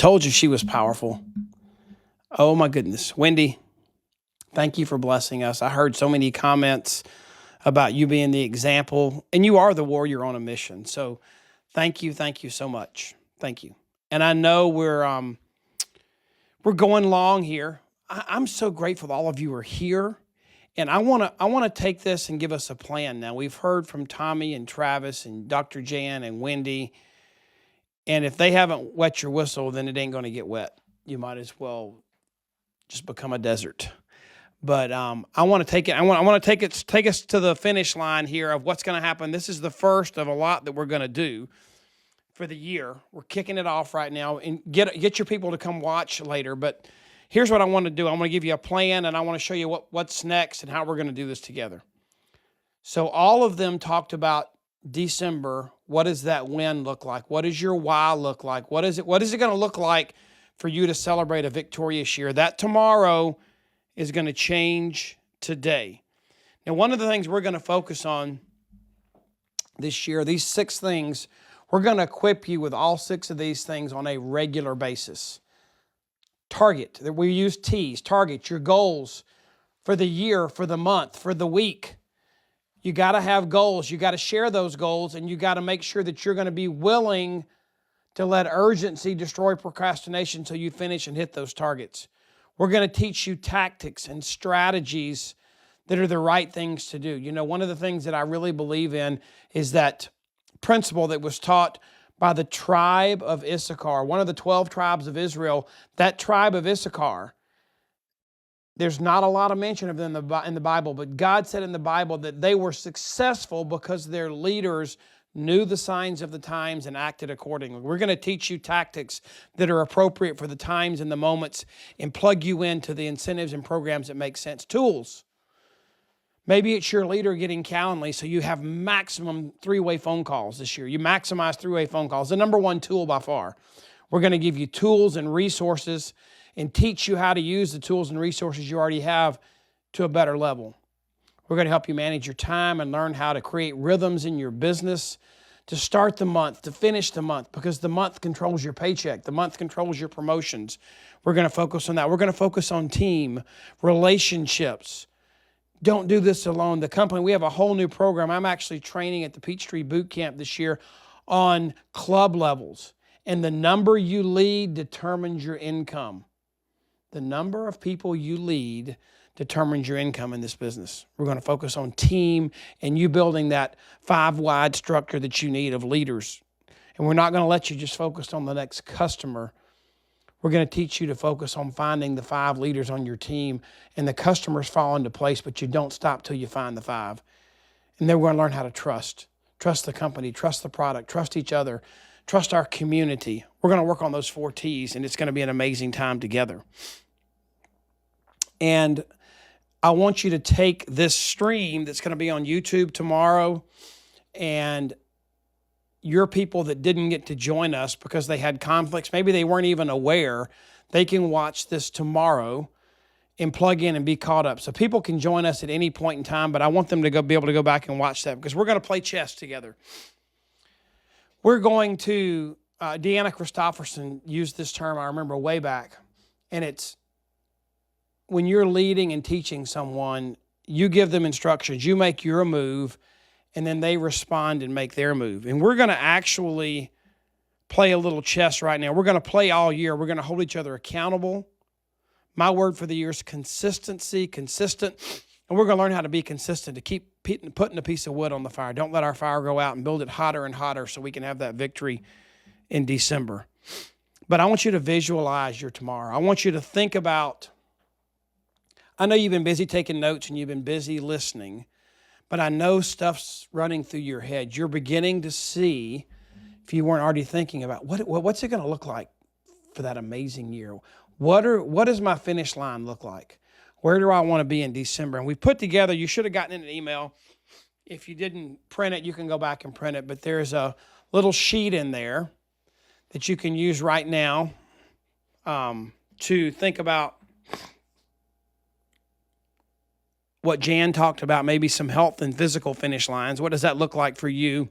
Told you she was powerful. Oh my goodness. Wendy, thank you for blessing us. I heard so many comments about you being the example, and you are the warrior on a mission. So thank you so much. Thank you. And I know we're going long here. I'm so grateful that all of you are here. And I want to take this and give us a plan now. We've heard from Tommy and Travis and Dr. Jan and Wendy. And if they haven't wet your whistle, then it ain't going to get wet. You might as well just become a desert. But I want to take it. I want to take us to the finish line here of what's going to happen. This is the first of a lot that we're going to do for the year. We're kicking it off right now, and get your people to come watch later. But here's what I want to do. I want to give you a plan, and I want to show you what's next and how we're going to do this together. So all of them talked about December. What does that win look like? What does your why look like? What is it going to look like for you to celebrate a victorious year? That tomorrow is going to change today. Now, one of the things we're going to focus on this year, these 6 things, we're going to equip you with all 6 of these things on a regular basis. Target, we use T's, target your goals for the year, for the month, for the week. You got to have goals. You got to share those goals, and you got to make sure that you're going to be willing to let urgency destroy procrastination so you finish and hit those targets. We're going to teach you tactics and strategies that are the right things to do. You know, one of the things that I really believe in is that principle that was taught by the tribe of Issachar, one of the 12 tribes of Israel. That tribe of Issachar, there's not a lot of mention of them in the Bible, but God said in the Bible that they were successful because their leaders knew the signs of the times and acted accordingly. We're going to teach you tactics that are appropriate for the times and the moments and plug you into the incentives and programs that make sense. Tools. Maybe it's your leader getting Calendly, so you have maximum 3-way phone calls this year. You maximize 3-way phone calls, the number one tool by far. We're going to give you tools and resources and teach you how to use the tools and resources you already have to a better level. We're going to help you manage your time and learn how to create rhythms in your business to start the month, to finish the month, because the month controls your paycheck. The month controls your promotions. We're going to focus on that. We're going to focus on team, relationships. Don't do this alone. The company, we have a whole new program. I'm actually training at the Peachtree Boot Camp this year on club levels. And the number you lead determines your income. The number of people you lead determines your income in this business. We're going to focus on team and you building that 5-wide structure that you need of leaders. And we're not going to let you just focus on the next customer. We're going to teach you to focus on finding the 5 leaders on your team, and the customers fall into place, but you don't stop till you find the 5. And then we're going to learn how to trust. Trust the company, trust the product, trust each other, trust our community. We're going to work on those 4 T's, and it's going to be an amazing time together. And I want you to take this stream that's going to be on YouTube tomorrow, and your people that didn't get to join us because they had conflicts, maybe they weren't even aware, they can watch this tomorrow and plug in and be caught up. So people can join us at any point in time, but I want them to be able to go back and watch that because we're going to play chess together. We're going to, Deanna Christofferson used this term, I remember way back, and it's when you're leading and teaching someone, you give them instructions, you make your move, and then they respond and make their move. And we're going to actually play a little chess right now. We're going to play all year. We're going to hold each other accountable. My word for the year is consistency, consistent. And we're going to learn how to be consistent, to keep putting a piece of wood on the fire. Don't let our fire go out, and build it hotter and hotter so we can have that victory in December. But I want you to visualize your tomorrow. I want you to think about, I know you've been busy taking notes and you've been busy listening, but I know stuff's running through your head. You're beginning to see, if you weren't already thinking about, what's it going to look like for that amazing year? What does my finish line look like? Where do I want to be in December? And we put together, you should have gotten in an email. If you didn't print it, you can go back and print it. But there's a little sheet in there that you can use right now to think about what Jan talked about, maybe some health and physical finish lines. What does that look like for you?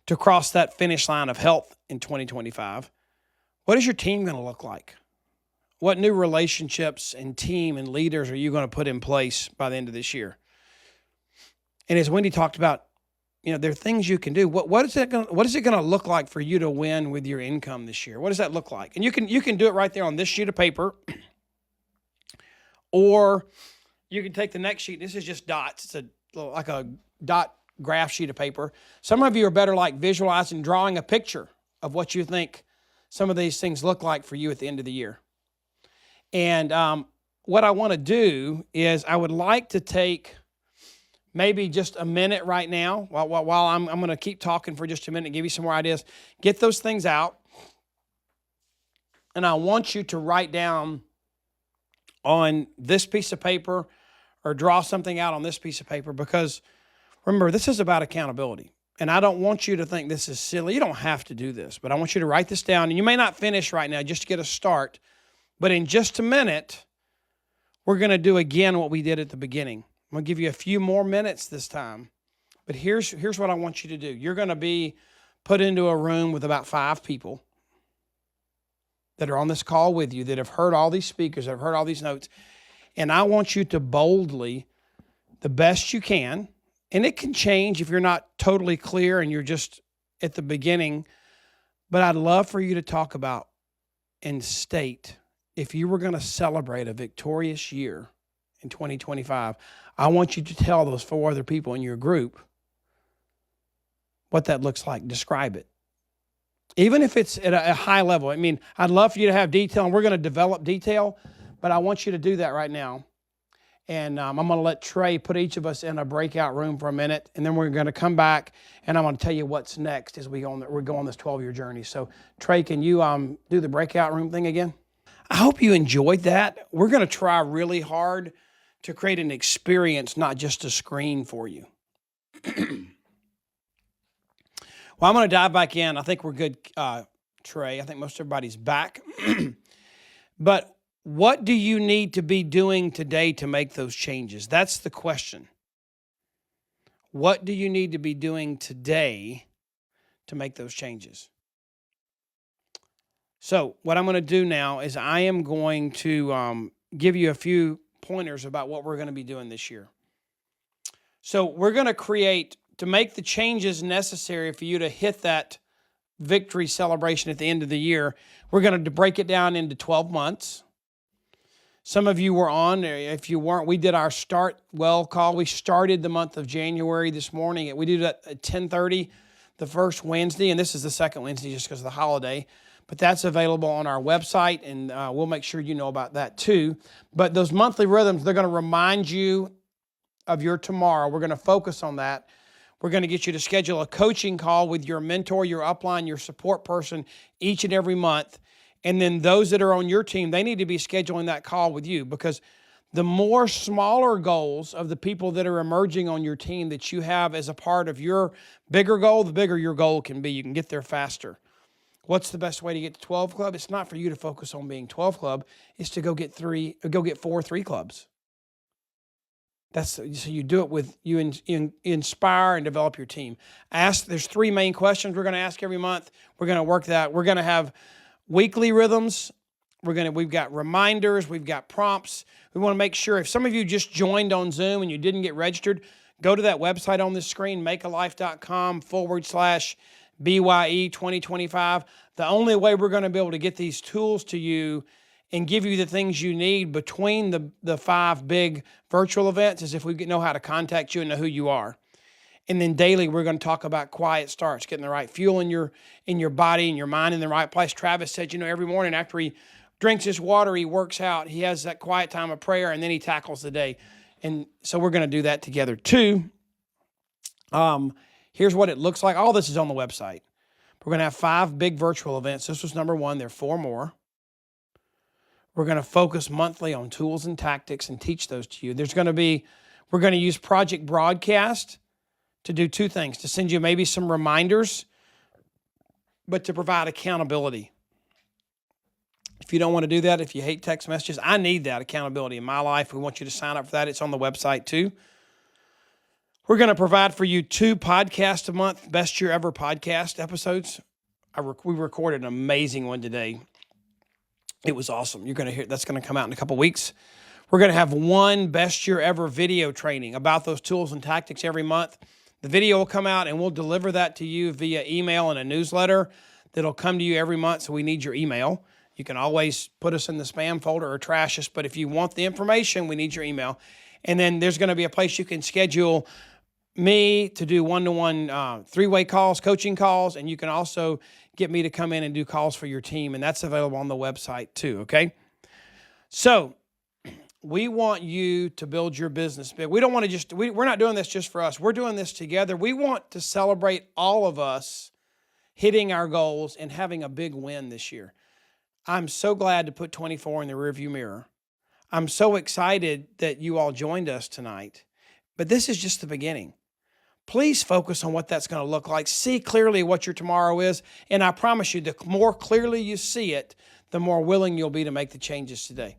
to cross that finish line of health in 2025, what is your team going to look like? What new relationships and team and leaders are you going to put in place by the end of this year? And as Wendy talked about, there are things you can do. What is it going to look like for you to win with your income this year? What does that look like? And you can do it right there on this sheet of paper, or you can take the next sheet. This is just dots. It's like a dot graph sheet of paper. Some of you are better like visualizing, drawing a picture of what you think some of these things look like for you at the end of the year. And what I want to do is I would like to take maybe just a minute right now while I'm going to keep talking for just a minute and give you some more ideas. Get those things out. And I want you to write down on this piece of paper or draw something out on this piece of paper, because remember, this is about accountability. And I don't want you to think this is silly. You don't have to do this, but I want you to write this down. And you may not finish right now, just to get a start. But in just a minute, we're going to do again what we did at the beginning. I'm going to give you a few more minutes this time. But here's what I want you to do. You're going to be put into a room with about 5 people that are on this call with you, that have heard all these speakers, that have heard all these notes. And I want you to boldly, the best you can, and it can change if you're not totally clear and you're just at the beginning, but I'd love for you to talk about and state, if you were going to celebrate a victorious year in 2025, I want you to tell those 4 other people in your group what that looks like. Describe it. Even if it's at a high level. I mean, I'd love for you to have detail, and we're going to develop detail, but I want you to do that right now. And I'm going to let Trey put each of us in a breakout room for a minute, and then we're going to come back, and I'm going to tell you what's next as we go on this 12-year journey. So, Trey, can you do the breakout room thing again? I hope you enjoyed that. We're going to try really hard to create an experience, not just a screen for you. Well, I'm going to dive back in. I think we're good, Trey. I think most everybody's back. But what do you need to be doing today to make those changes? That's the question. What do you need to be doing today to make those changes? So what I'm going to do now is I am going to give you a few pointers about what we're going to be doing this year. So we're going to to make the changes necessary for you to hit that victory celebration at the end of the year, we're going to break it down into 12 months. Some of you were on. If you weren't, we did our Start Well call. We started the month of January this morning. We did it at 10:30 the first Wednesday, and this is the second Wednesday just because of the holiday. But that's available on our website, and we'll make sure you know about that too. But those monthly rhythms, they're going to remind you of your tomorrow. We're going to focus on that. We're going to get you to schedule a coaching call with your mentor, your upline, your support person each and every month. And then those that are on your team, they need to be scheduling that call with you, because the more smaller goals of the people that are emerging on your team that you have as a part of your bigger goal, the bigger your goal can be. You can get there faster. What's the best way to get to 12 club? It's not for you to focus on being 12 club. It's to go get 4 3 clubs. So you do it with, you inspire and develop your team. There's 3 main questions we're going to ask every month. We're going to work that. We're going to have weekly rhythms. We've got reminders. We've got prompts. We want to make sure, if some of you just joined on Zoom and you didn't get registered, go to that website on this screen, makealife.com/BYE 2025. The only way we're going to be able to get these tools to you and give you the things you need between the 5 big virtual events is if we know how to contact you and know who you are. And then daily, we're going to talk about quiet starts, getting the right fuel in your body and your mind in the right place. Travis said, every morning after he drinks his water, he works out. He has that quiet time of prayer, and then he tackles the day. And so we're going to do that together too. Here's what it looks like. All this is on the website. We're going to have 5 big virtual events. This was number 1. There are 4 more. We're going to focus monthly on tools and tactics and teach those to you. We're going to use Project Broadcast to do 2 things: to send you maybe some reminders, but to provide accountability. If you don't want to do that, if you hate text messages, I need that accountability in my life. We want you to sign up for that. It's on the website too. We're going to provide for you 2 podcasts a month, Best Year Ever podcast episodes. We recorded an amazing one today. It was awesome. You're going to hear that's going to come out in a couple weeks. We're going to have 1 Best Year Ever video training about those tools and tactics every month. The video will come out and we'll deliver that to you via email and a newsletter that'll come to you every month. So we need your email. You can always put us in the spam folder or trash us, but if you want the information, we need your email. And then there's going to be a place you can schedule me to do one-to-one 3-way calls, coaching calls, and you can also get me to come in and do calls for your team, and that's available on the website too, okay? So we want you to build your business big. We don't want to we're not doing this just for us. We're doing this together. We want to celebrate all of us hitting our goals and having a big win this year. I'm so glad to put 24 in the rearview mirror. I'm so excited that you all joined us tonight, but this is just the beginning. Please focus on what that's going to look like. See clearly what your tomorrow is, and I promise you, the more clearly you see it, the more willing you'll be to make the changes today.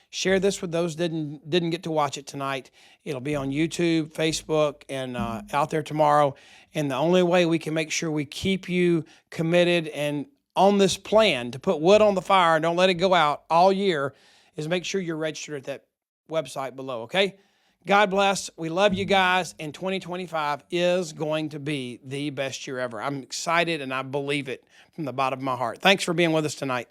Share this with those that didn't get to watch it tonight. It'll be on YouTube, Facebook, and out there tomorrow. And the only way we can make sure we keep you committed and on this plan to put wood on the fire and don't let it go out all year is make sure you're registered at that website below, okay? God bless. We love you guys, and 2025 is going to be the best year ever. I'm excited, and I believe it from the bottom of my heart. Thanks for being with us tonight.